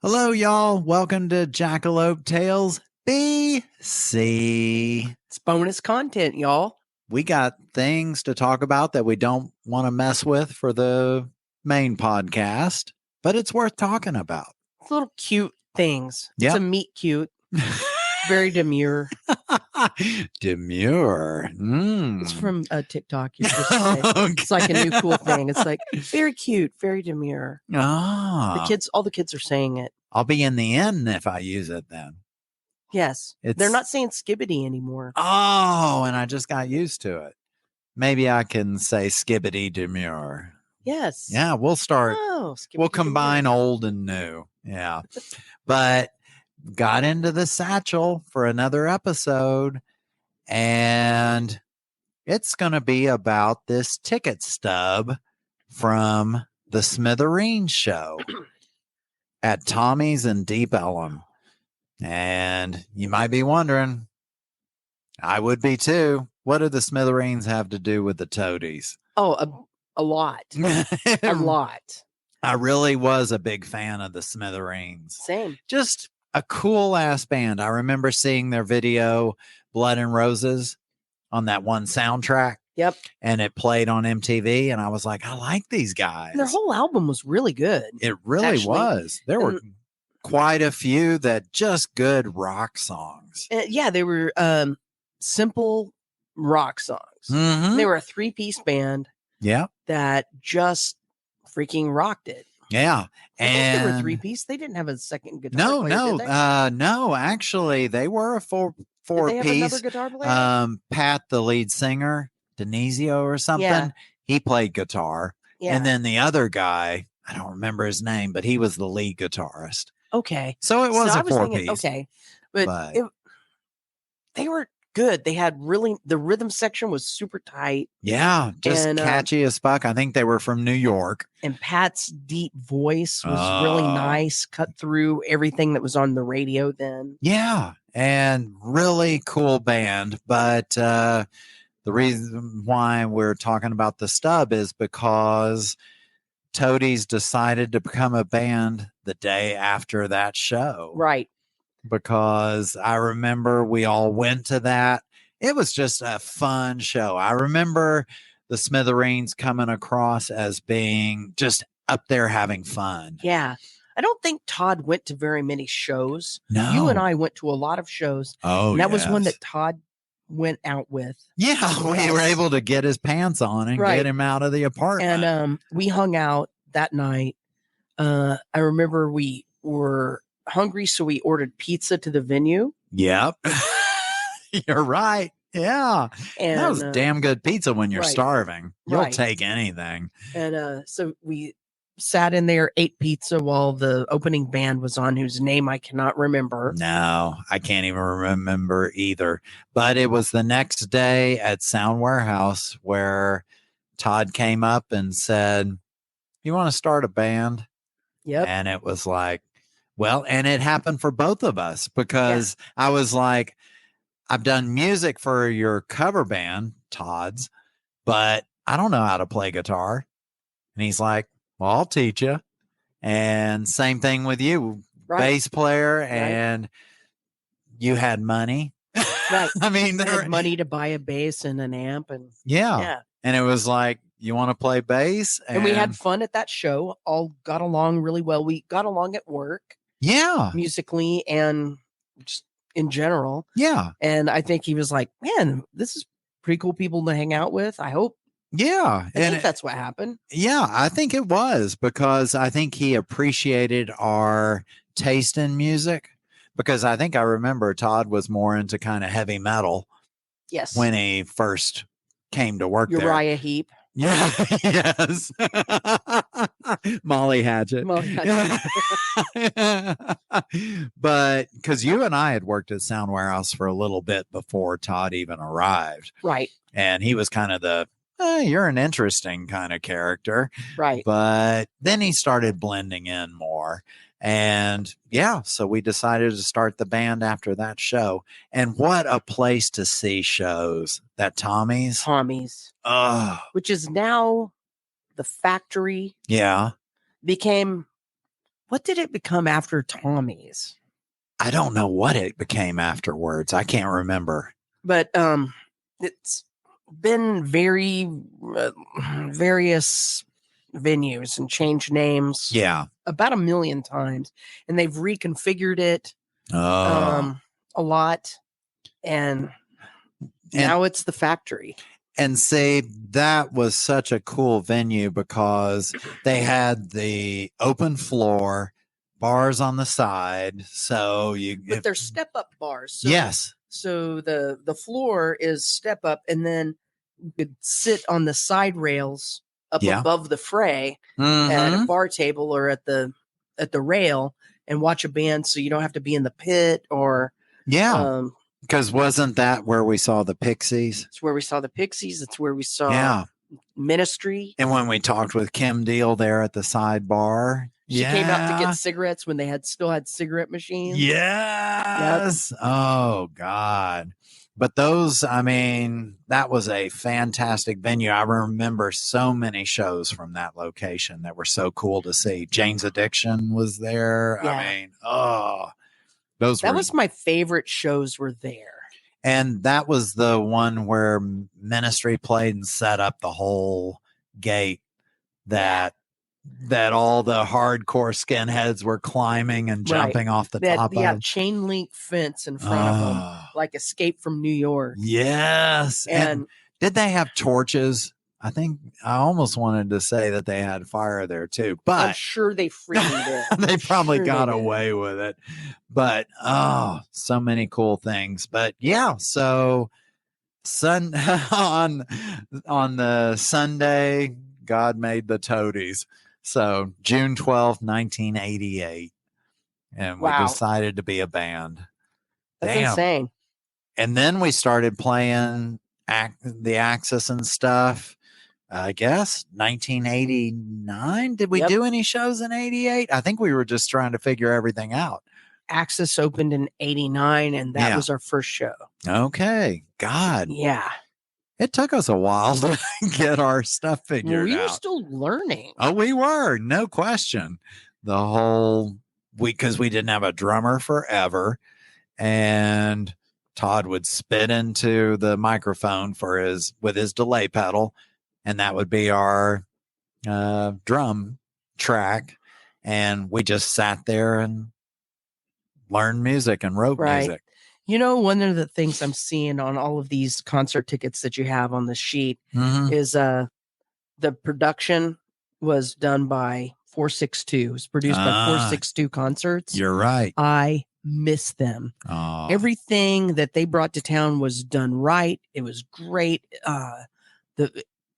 Hello, y'all. Welcome to Jackalope Tales BC. It's bonus content, y'all. We got things to talk about that we don't want to mess with for the main podcast, but it's worth talking about. It's little cute things. Yeah. It's a meet cute. Very demure. Demure. It's from TikTok. It's like a new cool thing. It's like very cute, very demure. Ah. All the kids are saying it. I'll be in the end if I use it then. Yes. They're not saying skibbity anymore. Oh, and I just got used to it. Maybe I can say skibbity demure. Yes. Yeah, we'll start. We'll combine demure. old and new. Yeah. But got into the satchel for another episode, and it's going to be about this ticket stub from the Smithereens show at Tommy's in Deep Ellum. And you might be wondering, I would be too, what do the Smithereens have to do with the Toadies? Oh, a lot. A lot. I really was a big fan of the Smithereens. Same. Just a cool ass band. I remember seeing their video Blood and Roses on that one soundtrack. Yep. And it played on MTV, and I was like, I like these guys. And their whole album was really good. It really was. There were quite a few that just good rock songs. Yeah, they were simple rock songs. Mm-hmm. They were a 3-piece band. Yeah. That just freaking rocked it. Yeah. And they were 3-piece. They didn't have a second guitar player, no. did they? No, actually, they were a four-piece. Did they have another guitar player? Pat, the lead singer, Denisio or something, he played guitar. Yeah. And then the other guy, I don't remember his name, but he was the lead guitarist. Okay. So it was a 4-piece. Okay. But they were good. They had the rhythm section was super tight. Yeah. Just catchy as fuck. I think they were from New York. And Pat's deep voice was really nice, cut through everything that was on the radio then. Yeah. And really cool band. But the reason why we're talking about the stub is because Toadies decided to become a band the day after that show. Right. Because I remember we all went to that. It was just a fun show. I remember the Smithereens coming across as being just up there having fun. Yeah. I don't think Todd went to very many shows. No. You and I went to a lot of shows. Oh, and that was one that Todd went out with. Yeah, we were able to get his pants on and get him out of the apartment. And we hung out that night. I remember we were hungry, so we ordered pizza to the venue. Yep. You're right. Yeah. And that was damn good pizza when you're starving. You'll take anything. And so we sat in there, ate pizza while the opening band was on, whose name I cannot remember. No, I can't even remember either. But it was the next day at Sound Warehouse where Todd came up and said, "You want to start a band?" Yep. And it was like, well, and it happened for both of us because I was like, I've done music for your cover band, Todd's, but I don't know how to play guitar. And he's like, well, I'll teach you. And same thing with you, bass player, and you had money. Right. I mean, I had money to buy a bass and an amp. And yeah. And it was like, you want to play bass? And we had fun at that show. All got along really well. We got along at work. Yeah. Musically and just in general. Yeah. And I think he was like, man, this is pretty cool people to hang out with. I hope. Yeah. I think that's what happened. Yeah, I think it was because I think he appreciated our taste in music because I think I remember Todd was more into kind of heavy metal. Yes. When he first came to work there. Uriah Heep. Yeah. Yes. Molly Hatchet. But because you and I had worked at Sound Warehouse for a little bit before Todd even arrived. Right. And he was kind of the, you're an interesting kind of character. Right. But then he started blending in more. And yeah, so we decided to start the band after that show. And what a place to see shows. That Tommy's. Which is now the Factory. Yeah. Became what did it become after Tommy's? I don't know what it became afterwards. I can't remember. But it's been various venues and changed names. Yeah. About 1 million times, and they've reconfigured it Oh. a lot, and now it's the Factory. And see, that was such a cool venue because they had the open floor, bars on the side. So But they're step up bars. So, yes. So the floor is step up, and then you could sit on the side rails up above the fray at a bar table or at the rail and watch a band. So you don't have to be in the pit or because wasn't that where we saw the Pixies? It's where we saw the Pixies. It's where we saw Ministry. And when we talked with Kim Deal there at the sidebar, she came out to get cigarettes when they still had cigarette machines. Yes. Yep. Oh, God. But those, I mean, that was a fantastic venue. I remember so many shows from that location that were so cool to see. Jane's Addiction was there. Yeah. I mean, that was my favorite shows were there. And that was the one where Ministry played and set up the whole gate that all the hardcore skinheads were climbing and jumping off the top of. Yeah, chain link fence in front of them, like Escape from New York. Yes. And did they have torches? I think I almost wanted to say that they had fire there too, but I'm sure they freaking did. They probably got away with it. But so many cool things. But yeah, so on the Sunday, God made the Toadies. So June 12th, 1988. And we decided to be a band. That's insane. And then we started playing the Axis and stuff. I guess 1989. Did we do any shows in 88? I think we were just trying to figure everything out. Axis opened in 89, and that was our first show. Okay. God. Yeah. It took us a while to get our stuff figured out. We were still learning. Oh, we were. No question. The whole week, because we didn't have a drummer forever. And Todd would spit into the microphone with his delay pedal. And that would be our drum track. And we just sat there and learned music and wrote music. You know, one of the things I'm seeing on all of these concert tickets that you have on the sheet is the production was done by 462. It was produced by 462 Concerts. You're right. I miss them. Everything that they brought to town was done right. It was great.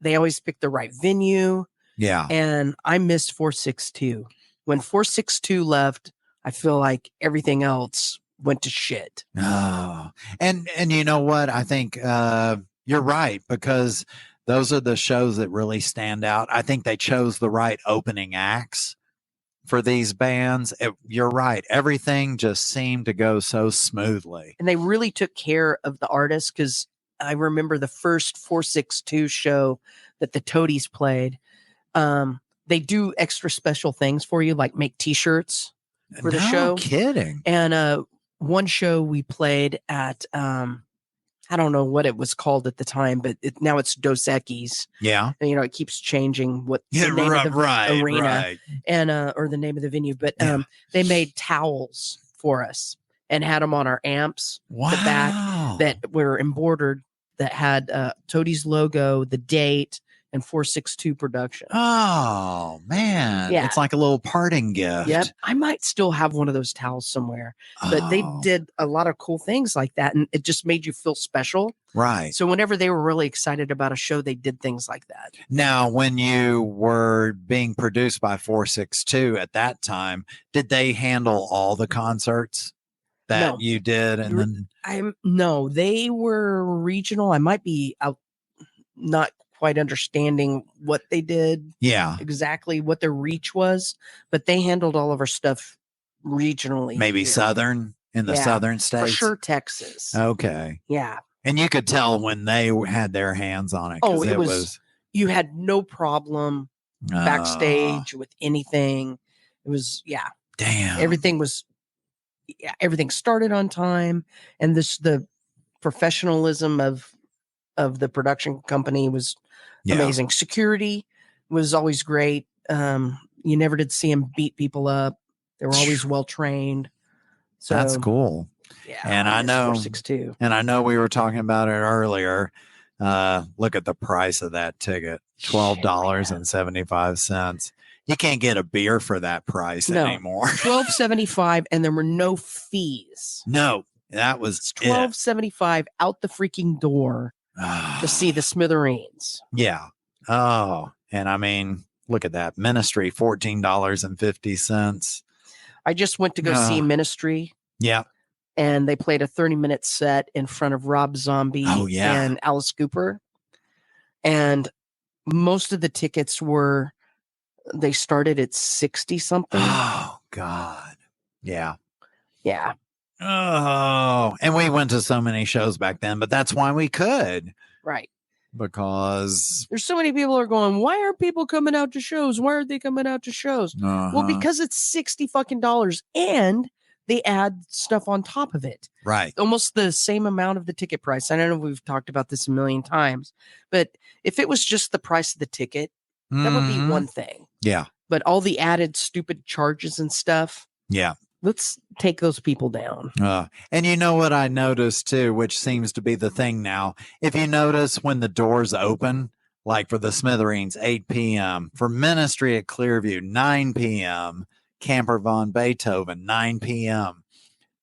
They always picked the right venue. Yeah. And I missed 462. When 462 left, I feel like everything else went to shit. Oh, and you know what? I think you're right, because those are the shows that really stand out. I think they chose the right opening acts for these bands. You're right. Everything just seemed to go so smoothly. And they really took care of the artists, because I remember the first 462 show that the Toadies played. They do extra special things for you, like make t-shirts for the show. No kidding. And one show we played at, I don't know what it was called at the time, but now it's Dos Equis. Yeah. And, it keeps changing what the name of the arena and or the name of the venue. But they made towels for us and had them on our amps. Wow. The back that were embroidered, that had Toadies logo, the date, and 462 production. Oh, man. Yeah. It's like a little parting gift. Yep. I might still have one of those towels somewhere. But they did a lot of cool things like that, and it just made you feel special. Right. So whenever they were really excited about a show, they did things like that. Now, when you were being produced by 462 at that time, did they handle all the concerts that you did? And then no, they were regional. I might be out not quite understanding what they did. Yeah. Exactly what their reach was, but they handled all of our stuff regionally. Maybe southern in the southern states. For sure, Texas. Okay. Yeah. And you could tell when they had their hands on it. Oh, it was you had no problem backstage with anything. It was, Damn. Everything started on time, and the professionalism of the production company was amazing. Security was always great. You never did see them beat people up. They were always well trained. So that's cool. Yeah, and I know 462. And I know we were talking about it earlier. Look at the price of that ticket, $12.75. You can't get a beer for that price anymore. $12.75, and there were no fees. No, that was $12.75 out the freaking door to see the Smithereens. Yeah. Oh, and I mean, look at that. Ministry, $14.50. I just went to go see Ministry. Yeah. And they played a 30-minute set in front of Rob Zombie and Alice Cooper. And most of the tickets they started at 60 something. Oh, God. Yeah. Yeah. Oh, and we went to so many shows back then, but that's why we could. Right. Because there's so many people are going, why are people coming out to shows? Why are they coming out to shows? Well, because it's $60 fucking and they add stuff on top of it. Right. Almost the same amount of the ticket price. I don't know if we've talked about this a million times, but if it was just the price of the ticket, that would be one thing. Yeah. But all the added stupid charges and stuff. Yeah. Let's take those people down. And you know what I noticed too, which seems to be the thing now. If you notice when the doors open, like for the Smithereens, 8 p.m., for Ministry at Clearview, 9 p.m., Camper Von Beethoven, 9 p.m.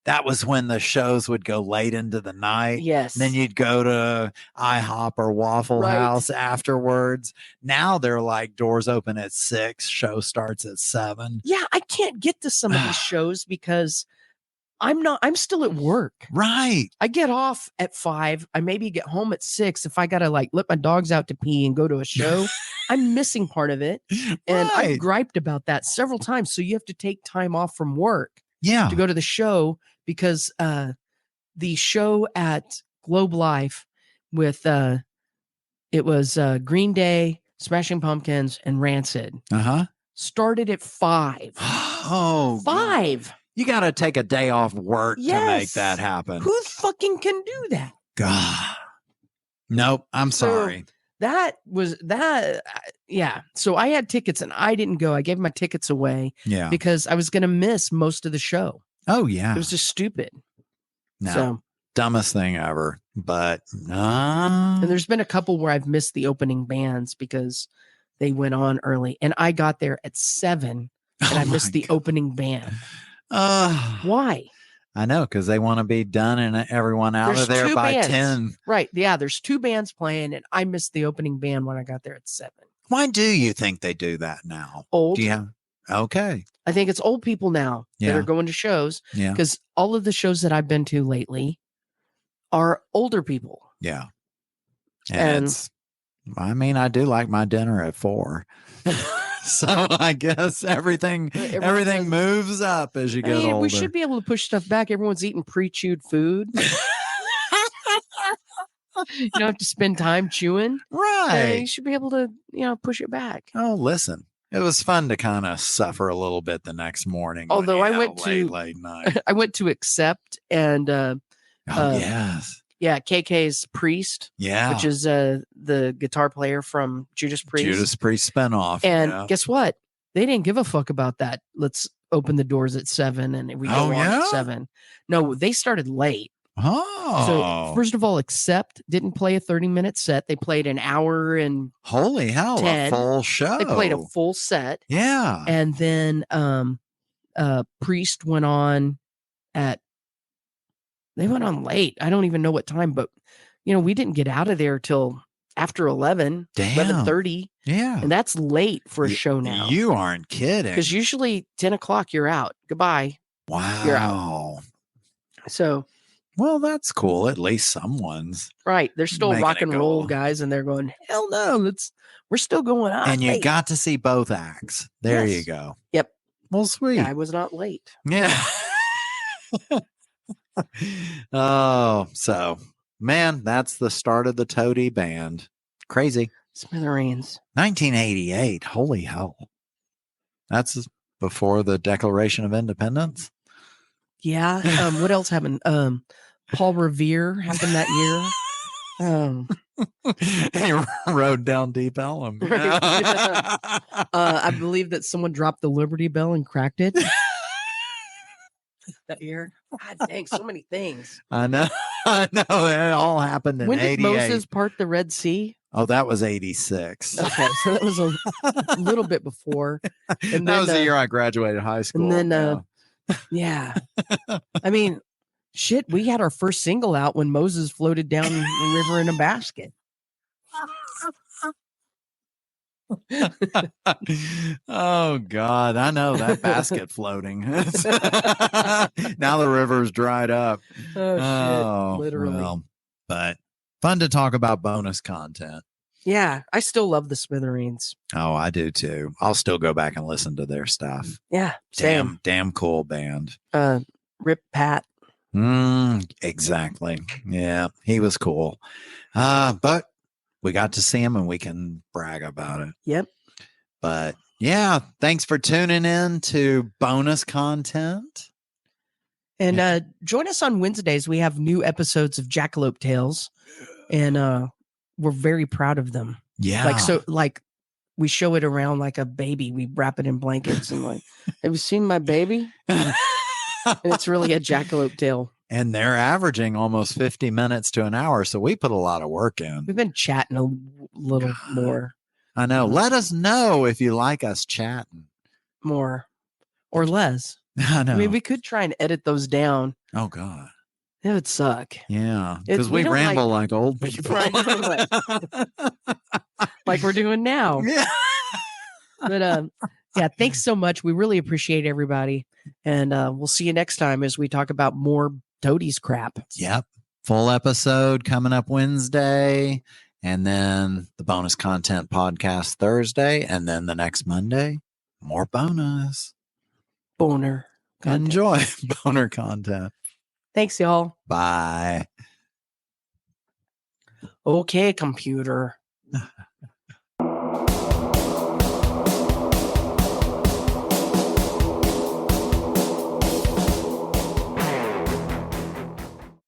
That was when the shows would go late into the night. Yes. And then you'd go to IHOP or Waffle House afterwards. Now they're like doors open at 6, show starts at 7. Yeah, I can't get to some of these shows because I'm still at work. Right. I get off at 5. I maybe get home at 6. If I got to like let my dogs out to pee and go to a show, I'm missing part of it. And I've griped about that several times. So you have to take time off from work to go to the show because the show at Globe Life with it was Green Day, Smashing Pumpkins, and Rancid. Started at 5. Oh, 5. God. You got to take a day off work to make that happen. Who fucking can do that? God. Nope. I'm sorry. Yeah. So I had tickets and I didn't go. I gave my tickets away because I was going to miss most of the show. Oh, yeah. It was just stupid. No. So, dumbest thing ever. But and there's been a couple where I've missed the opening bands because they went on early and I got there at 7 and I missed the opening band. Why? I know, because they want to be done and everyone out of there by 10. Right. Yeah. There's 2 bands playing and I missed the opening band when I got there at 7. Why do you think they do that now? Old. Yeah. Okay. I think it's old people now that are going to shows. Yeah. Because all of the shows that I've been to lately are older people. Yeah. And I mean, I do like my dinner at 4. So I guess everything moves up as you get older. We should be able to push stuff back. Everyone's eating pre-chewed food. You don't have to spend time chewing. Right. You should be able to, push it back. Oh, listen. It was fun to kind of suffer a little bit the next morning. Although I went to late night. I went to Accept and yes. Yeah, KK's Priest. Yeah. Which is the guitar player from Judas Priest. Judas Priest spinoff. And guess what? They didn't give a fuck about that. Let's open the doors at 7 and we go on at 7. No, they started late. Oh. So first of all, Accept didn't play a 30-minute set. They played an hour and holy hell, 10. A full show. They played a full set. Yeah. And then Priest went on they went on late. I don't even know what time, but we didn't get out of there till after 11, 11:30. Yeah. And that's late for a show now. You aren't kidding. Because usually 10 o'clock, you're out. Goodbye. Wow. You're out. So. Well, that's cool. At least someone's. Right. They're still rock and roll guys, and they're going, hell no, we're still going on. And you got to see both acts. There you go. Yep. Well, sweet. Yeah, I was not late. Yeah. Oh, so man, that's the start of the Toadie band. Crazy. Smithereens. 1988. Holy hell. That's before the Declaration of Independence. Yeah. What else happened? Paul Revere happened that year. He rode down Deep Ellum. Right. I believe that someone dropped the Liberty Bell and cracked it that year. God dang, so many things. I know. It all happened in 88. When did Moses part the Red Sea? Oh, that was 86. Okay, so that was a little bit before. And that was the year I graduated high school. And then, yeah. I mean, shit, we had our first single out when Moses floated down the river in a basket. Oh God, I know that basket floating. Now the river's dried up. Oh shit, literally. Well, but fun to talk about bonus content. Yeah, I still love the Smithereens. Oh, I do too. I'll still go back and listen to their stuff. Yeah, same. Damn cool band. Rip Pat. Exactly. Yeah, he was cool. But we got to see him and we can brag about it. Yep. But yeah, thanks for tuning in to bonus content. And join us on Wednesdays. We have new episodes of Jackalope Tales, and we're very proud of them. Yeah. Like we show it around like a baby. We wrap it in blankets and like, have you seen my baby? And it's really a jackalope tale. And they're averaging almost 50 minutes to an hour. So we put a lot of work in. We've been chatting a little more. I know. Let us know if you like us chatting. More or less. I know. I mean, we could try and edit those down. Oh, God. It would suck. Yeah. Because we ramble like old people. Like we're doing now. Yeah. But yeah, thanks so much. We really appreciate everybody. And we'll see you next time as we talk about more Toadies crap. Yep. Full episode coming up Wednesday. And then the bonus content podcast Thursday. And then the next Monday, more bonus. Boner content. Enjoy boner content. Thanks, y'all. Bye. Okay, computer.